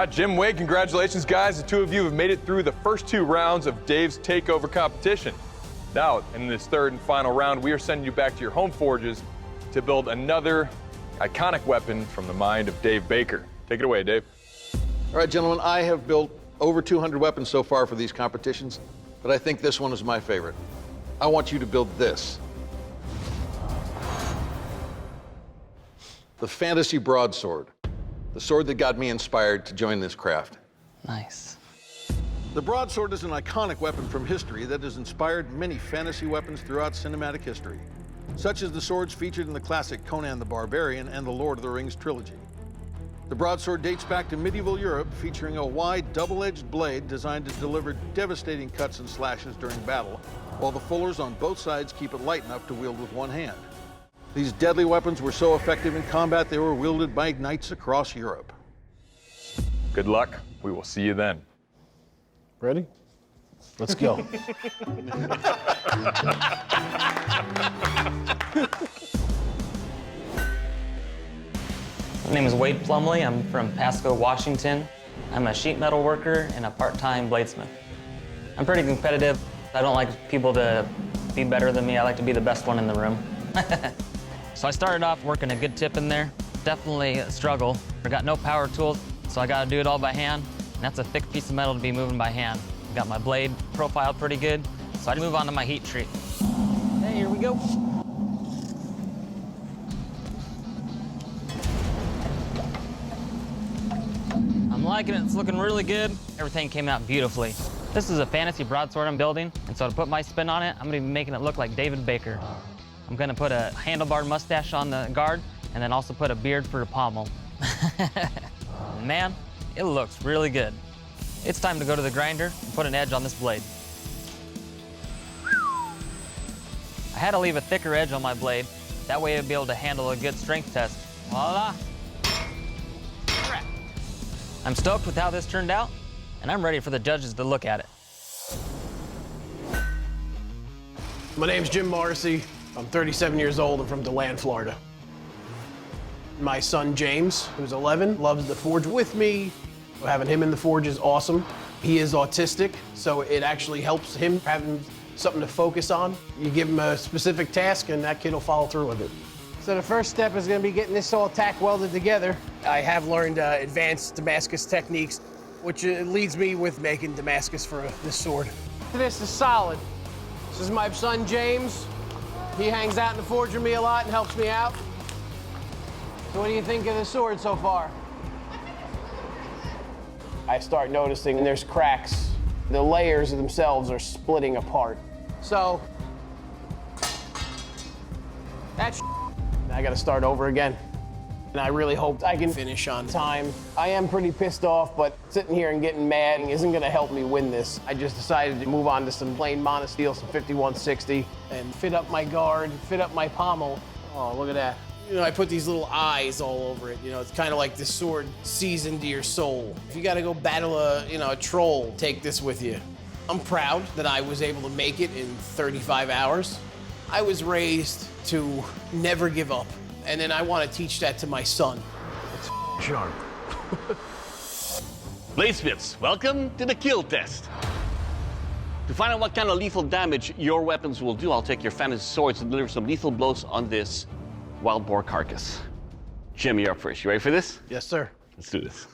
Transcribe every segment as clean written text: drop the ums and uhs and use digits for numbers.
Jim, Wade, congratulations, guys. The two of you have made it through the first 2 rounds of Dave's Takeover competition. Now, in this third and final round, we are sending you back to your home forges to build another iconic weapon from the mind of Dave Baker. Take it away, Dave. All right, gentlemen, I have built over 200 weapons so far for these competitions, but I think this one is my favorite. I want you to build this. The Fantasy Broadsword. The sword that got me inspired to join this craft. Nice. The broadsword is an iconic weapon from history that has inspired many fantasy weapons throughout cinematic history, such as the swords featured in the classic Conan the Barbarian and the Lord of the Rings trilogy. The broadsword dates back to medieval Europe, featuring a wide, double-edged blade designed to deliver devastating cuts and slashes during battle, while the fullers on both sides keep it light enough to wield with one hand. These deadly weapons were so effective in combat they were wielded by knights across Europe. Good luck. We will see you then. Ready? Let's go. My name is Wade Plumley. I'm from Pasco, Washington. I'm a sheet metal worker and a part-time bladesmith. I'm pretty competitive. I don't like people to be better than me. I like to be the best one in the room. So I started off working a good tip in there. Definitely a struggle. I got no power tools, so I got to do it all by hand. And that's a thick piece of metal to be moving by hand. Got my blade profiled pretty good, so I move on to my heat treat. Hey, here we go. I'm liking it. It's looking really good. Everything came out beautifully. This is a fantasy broadsword I'm building, and so to put my spin on it, I'm gonna be making it look like David Baker. I'm gonna put a handlebar mustache on the guard, and then also put a beard for a pommel. Man, it looks really good. It's time to go to the grinder and put an edge on this blade. I had to leave a thicker edge on my blade. That way I'd be able to handle a good strength test. Voila! Crap. I'm stoked with how this turned out, and I'm ready for the judges to look at it. My name's Jim Morrissey. I'm 37 years old. I'm from DeLand, Florida. My son, James, who's 11, loves to forge with me. Having him in the forge is awesome. He is autistic, so it actually helps him having something to focus on. You give him a specific task, and that kid will follow through with it. So the first step is going to be getting this all tack welded together. I have learned advanced Damascus techniques, which leads me with making Damascus for this sword. This is solid. This is my son, James. He hangs out in the forge with me a lot and helps me out. So what do you think of the sword so far? I start noticing there's cracks. The layers themselves are splitting apart. So, that's I gotta start over again. And I really hope I can finish on time. I am pretty pissed off, but sitting here and getting mad isn't gonna help me win this. I just decided to move on to some plain monosteel, some 5160, and fit up my guard, fit up my pommel. Oh, look at that. You know, I put these little eyes all over it. You know, it's kind of like this sword sees into your soul. If you gotta go battle a troll, take this with you. I'm proud that I was able to make it in 35 hours. I was raised to never give up. And then I want to teach that to my son. It's sharp. Bladesmiths, welcome to the kill test. To find out what kind of lethal damage your weapons will do, I'll take your fantasy swords and deliver some lethal blows on this wild boar carcass. Jim, you're up first. You ready for this? Yes, sir. Let's do this.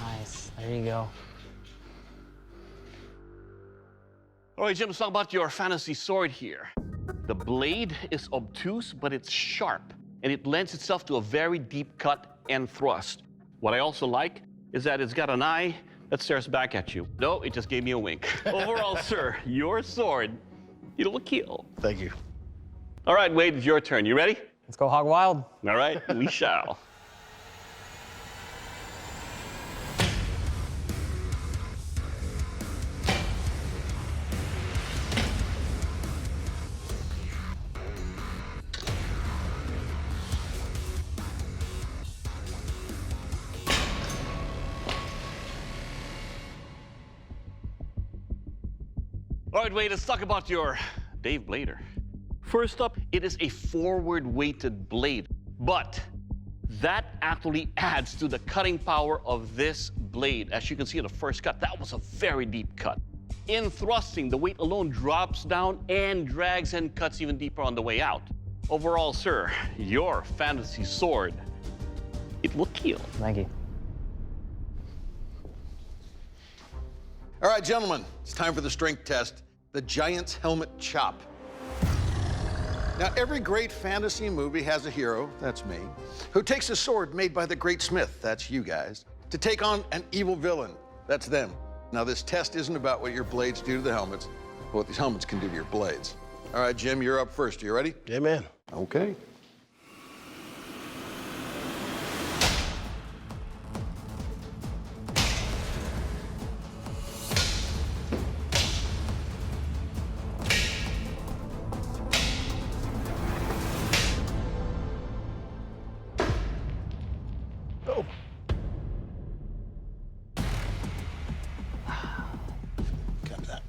Nice. There you go. All right, Jim, let's talk about your fantasy sword here. The blade is obtuse, but it's sharp, and it lends itself to a very deep cut and thrust. What I also like is that it's got an eye that stares back at you. No, it just gave me a wink. Overall, sir, your sword, it'll kill. Thank you. All right, Wade, it's your turn. You ready? Let's go hog wild. All right, we shall. All right, Wade, let's talk about your Dave Blader. First up, it is a forward-weighted blade, but that actually adds to the cutting power of this blade. As you can see in the first cut, that was a very deep cut. In thrusting, the weight alone drops down and drags and cuts even deeper on the way out. Overall, sir, your fantasy sword, it will kill. Thank you. All right, gentlemen, it's time for the strength test, the Giant's Helmet Chop. Now, every great fantasy movie has a hero, that's me, who takes a sword made by the great smith, that's you guys, to take on an evil villain, that's them. Now, this test isn't about what your blades do to the helmets, but what these helmets can do to your blades. All right, Jim, you're up first. Are you ready? Yeah, man. Okay. Oh. Got that.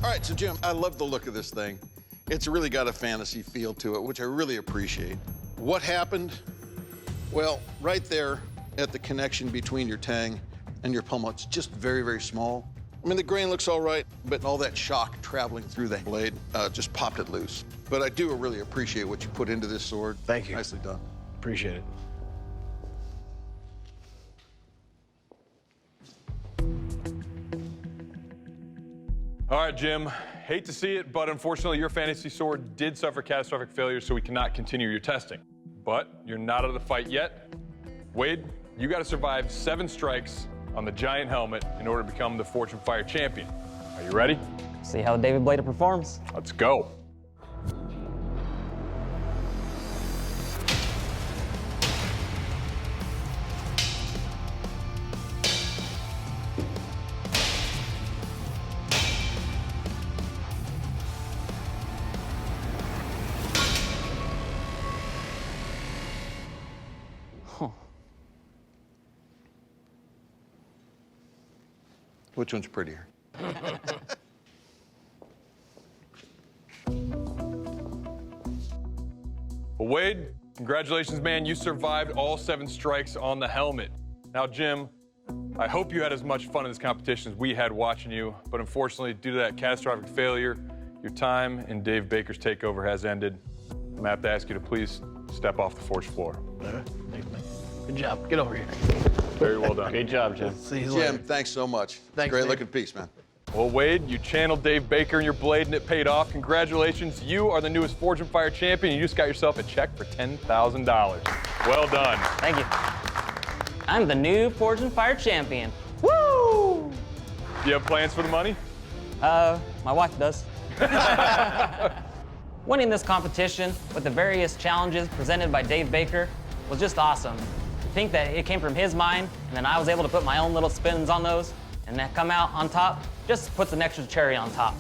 All right, so Jim, I love the look of this thing. It's really got a fantasy feel to it, which I really appreciate. What happened? Well, right there at the connection between your tang and your pommel, it's just very, very small. I mean, the grain looks all right, but all that shock traveling through the blade just popped it loose. But I do really appreciate what you put into this sword. Thank you. Nicely done. Appreciate it. All right, Jim, hate to see it, but unfortunately your fantasy sword did suffer catastrophic failure, so we cannot continue your testing. But you're not out of the fight yet. Wade, you got to survive 7 strikes on the giant helmet in order to become the Forged in Fire champion. Are you ready? See how David Blader performs. Let's go. Which one's prettier? Well, Wade, congratulations, man. You survived all 7 strikes on the helmet. Now, Jim, I hope you had as much fun in this competition as we had watching you, but unfortunately, due to that catastrophic failure, your time in Dave Baker's takeover has ended. I'm gonna have to ask you to please step off the forged floor. All right. Thanks, man. Good job. Get over here. Very well done. Great job, Jim. See you Jim, later. thanks so much. Thanks, Great Dave. looking piece, man. Well, Wade, you channeled Dave Baker in your blade and it paid off. Congratulations. You are the newest Forged in Fire champion. You just got yourself a check for $10,000. Well done. Thank you. I'm the new Forged in Fire champion. Woo! Do you have plans for the money? My wife does. Winning this competition with the various challenges presented by Dave Baker was just awesome. To think that it came from his mind, and then I was able to put my own little spins on those, and then come out on top, just puts an extra cherry on top.